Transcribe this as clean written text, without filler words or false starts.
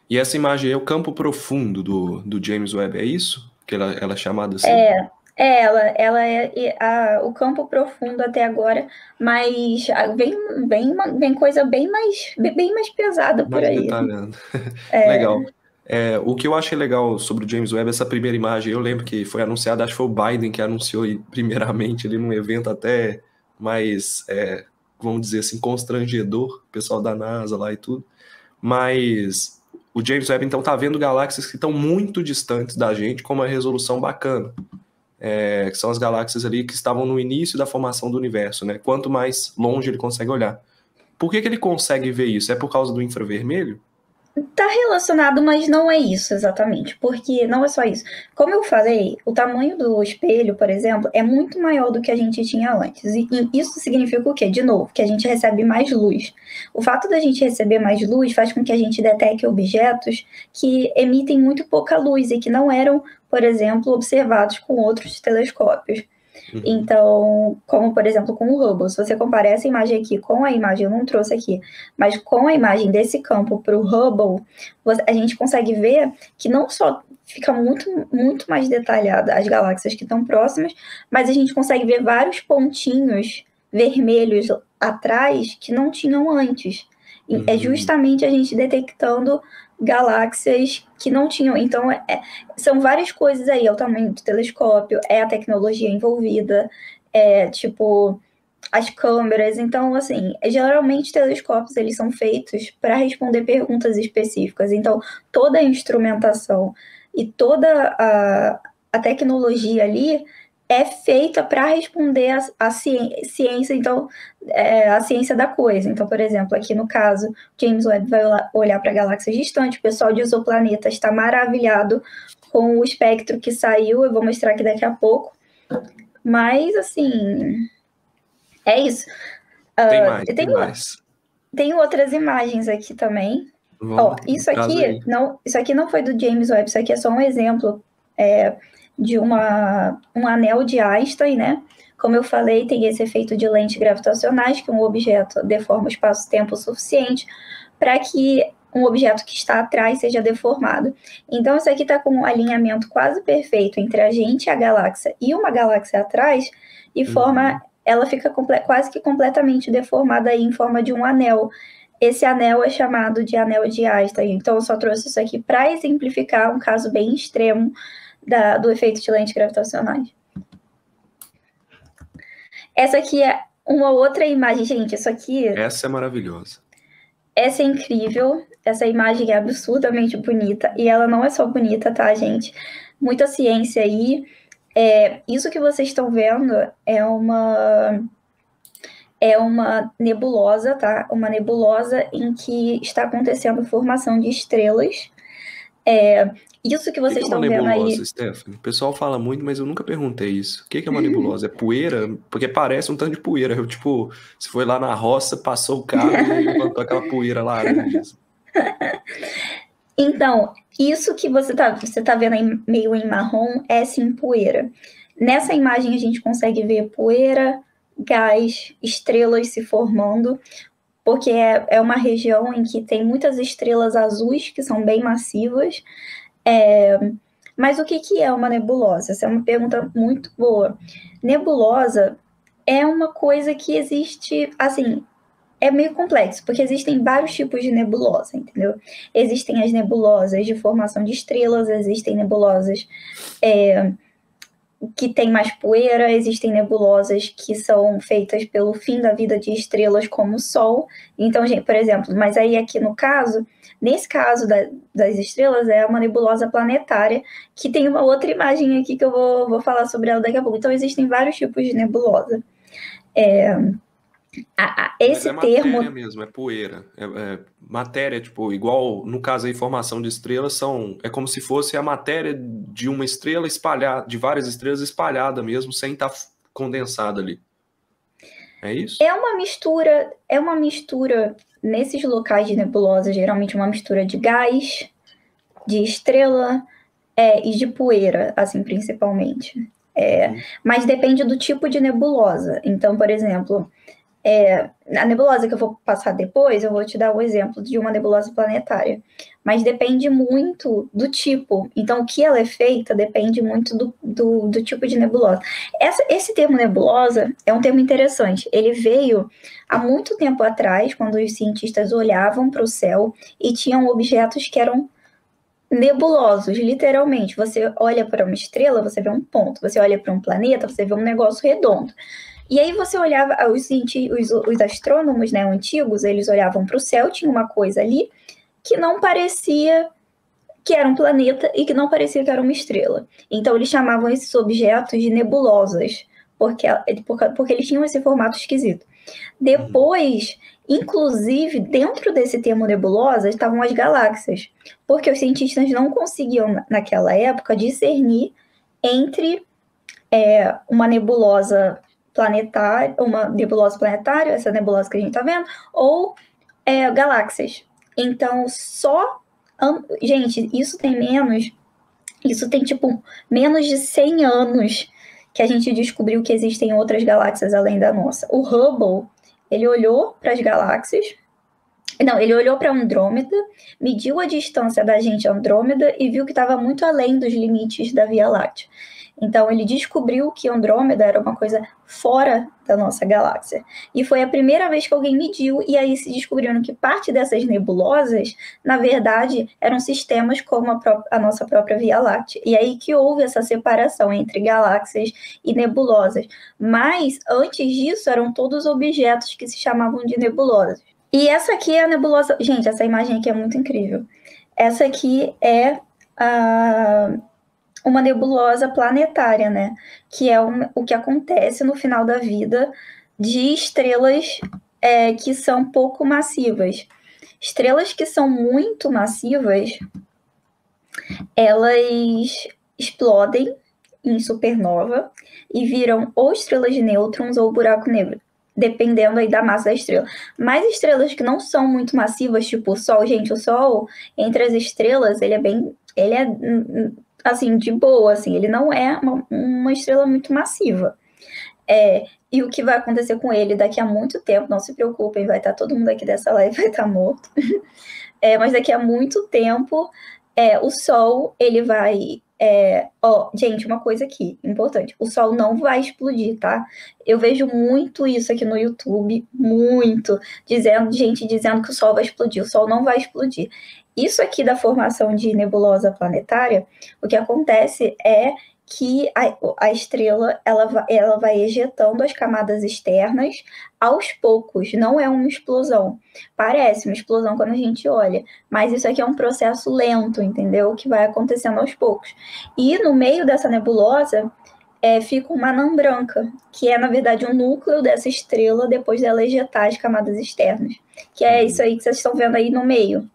E essa imagem aí é o campo profundo do James Webb, é isso? Que ela é chamada assim? É, ela o campo profundo até agora, mas vem coisa bem mais pesada por Mais aí. detalhado. É, Legal. O que eu achei legal sobre o James Webb, essa primeira imagem, eu lembro que foi anunciada, acho que foi o Biden que anunciou primeiramente ali num evento até mais, vamos dizer assim, constrangedor, o pessoal da NASA lá e tudo. Mas o James Webb então está vendo galáxias que estão muito distantes da gente com uma resolução bacana, que são as galáxias ali que estavam no início da formação do universo, né? Quanto mais longe ele consegue olhar. Por que que ele consegue ver isso? É por causa do infravermelho? tá relacionado, mas não é isso exatamente, porque não é só isso. Como eu falei, o tamanho do espelho, por exemplo, é muito maior do que a gente tinha antes. E isso significa o quê? De novo, que a gente recebe mais luz. O fato da gente receber mais luz faz com que a gente detecte objetos que emitem muito pouca luz e que não eram, por exemplo, observados com outros telescópios. Uhum. Então, como por exemplo com o Hubble, se você comparar essa imagem aqui com a imagem, eu não trouxe aqui, mas com a imagem desse campo para o Hubble, a gente consegue ver que não só fica muito mais detalhada as galáxias que estão próximas, mas a gente consegue ver vários pontinhos vermelhos atrás que não tinham antes. E é Uhum. justamente a gente detectando galáxias que não tinham. Então, são várias coisas aí. É o tamanho do telescópio, é a tecnologia envolvida, é tipo as câmeras. Então, assim, geralmente telescópios eles são feitos para responder perguntas específicas. Então, toda a instrumentação e toda a tecnologia ali é feita para responder a ciência, então, a ciência da coisa. Então, por exemplo, aqui no caso, James Webb vai olhar para galáxias distantes, o pessoal de exoplanetas está maravilhado com o espectro que saiu, eu vou mostrar aqui daqui a pouco. Mas, assim, é isso. Tem mais, Tem, tem mais. tem outras imagens aqui também. Vamos, Ó, traz aí. isso aqui não foi do James Webb, isso aqui é só um exemplo de um anel de Einstein, né? Como eu falei, tem esse efeito de lentes gravitacionais, que um objeto deforma o espaço-tempo o suficiente para que um objeto que está atrás seja deformado. Então, isso aqui está com um alinhamento quase perfeito entre a gente, a galáxia, e uma galáxia atrás, e Uhum. ela fica quase que completamente deformada aí em forma de um anel. Esse anel é chamado de anel de Einstein. Então, eu só trouxe isso aqui para exemplificar um caso bem extremo do efeito de lentes gravitacionais. Essa aqui é uma outra imagem, gente. Isso aqui, Essa é maravilhosa. essa é incrível. Essa imagem é absurdamente bonita. E ela não é só bonita, tá, gente? Muita ciência aí. Isso que vocês estão vendo é uma nebulosa, tá? Uma nebulosa em que está acontecendo formação de estrelas. Isso que O que vocês é uma estão vendo nebulosa, aí. Stephanie? O pessoal fala muito, mas eu nunca perguntei isso. O que é uma nebulosa? É poeira? Porque parece um tanto de poeira. Eu, tipo, se foi lá na roça, passou o carro e aí levantou aquela poeira laranja, assim. Então, isso que você tá vendo aí meio em marrom é sim poeira. Nessa imagem a gente consegue ver poeira, gás, estrelas se formando, porque é uma região em que tem muitas estrelas azuis que são bem massivas. É, mas o que é uma nebulosa? Essa é uma pergunta muito boa. Nebulosa é uma coisa que existe, assim, é meio complexo, porque existem vários tipos de nebulosa, entendeu? Existem as nebulosas de formação de estrelas, existem nebulosas que têm mais poeira, existem nebulosas que são feitas pelo fim da vida de estrelas como o Sol. Então, gente, por exemplo, mas aí aqui no caso, nesse caso das estrelas, é uma nebulosa planetária, que tem uma outra imagem aqui que eu vou falar sobre ela daqui a pouco. Então, existem vários tipos de nebulosa. Mas Esse é matéria termo mesmo, é poeira. Matéria, tipo, igual no caso aí, formação de estrelas é como se fosse a matéria de uma estrela espalhada, de várias estrelas espalhada mesmo, sem estar condensada ali. É isso? é uma mistura nesses locais de nebulosa, geralmente uma mistura de gás, de estrela e de poeira, assim, principalmente. Uhum. Mas depende do tipo de nebulosa. Então, por exemplo, A nebulosa que eu vou passar depois, eu vou te dar o exemplo de uma nebulosa planetária. Mas depende muito do tipo. Então, o que ela é feita depende muito do tipo de nebulosa. Esse termo nebulosa é um termo interessante. Ele veio há muito tempo atrás, quando os cientistas olhavam para o céu e tinham objetos que eram nebulosos, literalmente. Você olha para uma estrela, você vê um ponto. Você olha para um planeta, você vê um negócio redondo. E aí você olhava, os astrônomos, né, antigos, eles olhavam para o céu, tinha uma coisa ali que não parecia que era um planeta e que não parecia que era uma estrela. Então eles chamavam esses objetos de nebulosas, porque eles tinham esse formato esquisito. Depois, inclusive, dentro desse termo nebulosa estavam as galáxias, porque os cientistas não conseguiam, naquela época, discernir entre uma nebulosa planetária, essa nebulosa que a gente está vendo, ou galáxias. Então, gente, isso tem tipo menos de 100 anos que a gente descobriu que existem outras galáxias além da nossa. O Hubble, ele olhou para as galáxias, ele olhou para Andrômeda, mediu a distância da gente a Andrômeda e viu que estava muito além dos limites da Via Láctea. Então, ele descobriu que Andrômeda era uma coisa fora da nossa galáxia. E foi a primeira vez que alguém mediu, e aí se descobriram que parte dessas nebulosas, na verdade, eram sistemas como a nossa própria Via Láctea. E aí que houve essa separação entre galáxias e nebulosas. Mas, antes disso, eram todos objetos que se chamavam de nebulosas. E essa aqui é a nebulosa... Gente, essa imagem aqui é muito incrível. Essa aqui é uma nebulosa planetária, né? Que é o que acontece no final da vida de estrelas que são pouco massivas. Estrelas que são muito massivas, elas explodem em supernova e viram ou estrelas de nêutrons ou buraco negro, dependendo aí da massa da estrela. Mas estrelas que não são muito massivas, tipo o Sol, gente, o Sol, entre as estrelas, ele é assim, de boa, assim, ele não é uma estrela muito massiva. E o que vai acontecer com ele daqui a muito tempo, não se preocupem, vai estar todo mundo aqui dessa live vai estar morto. Mas daqui a muito tempo, o Sol, ele vai... gente, uma coisa aqui, importante, o Sol não vai explodir, tá? Eu vejo muito isso aqui no YouTube, muito, gente dizendo que o Sol vai explodir. O Sol não vai explodir. Isso aqui da formação de nebulosa planetária, o que acontece é que a estrela ela vai ejetando as camadas externas aos poucos, não é uma explosão. Parece uma explosão quando a gente olha, mas isso aqui é um processo lento, entendeu? Que vai acontecendo aos poucos. E no meio dessa nebulosa fica uma anã branca, que é, na verdade, o núcleo dessa estrela depois dela ejetar as camadas externas. Que é isso aí que vocês estão vendo aí no meio.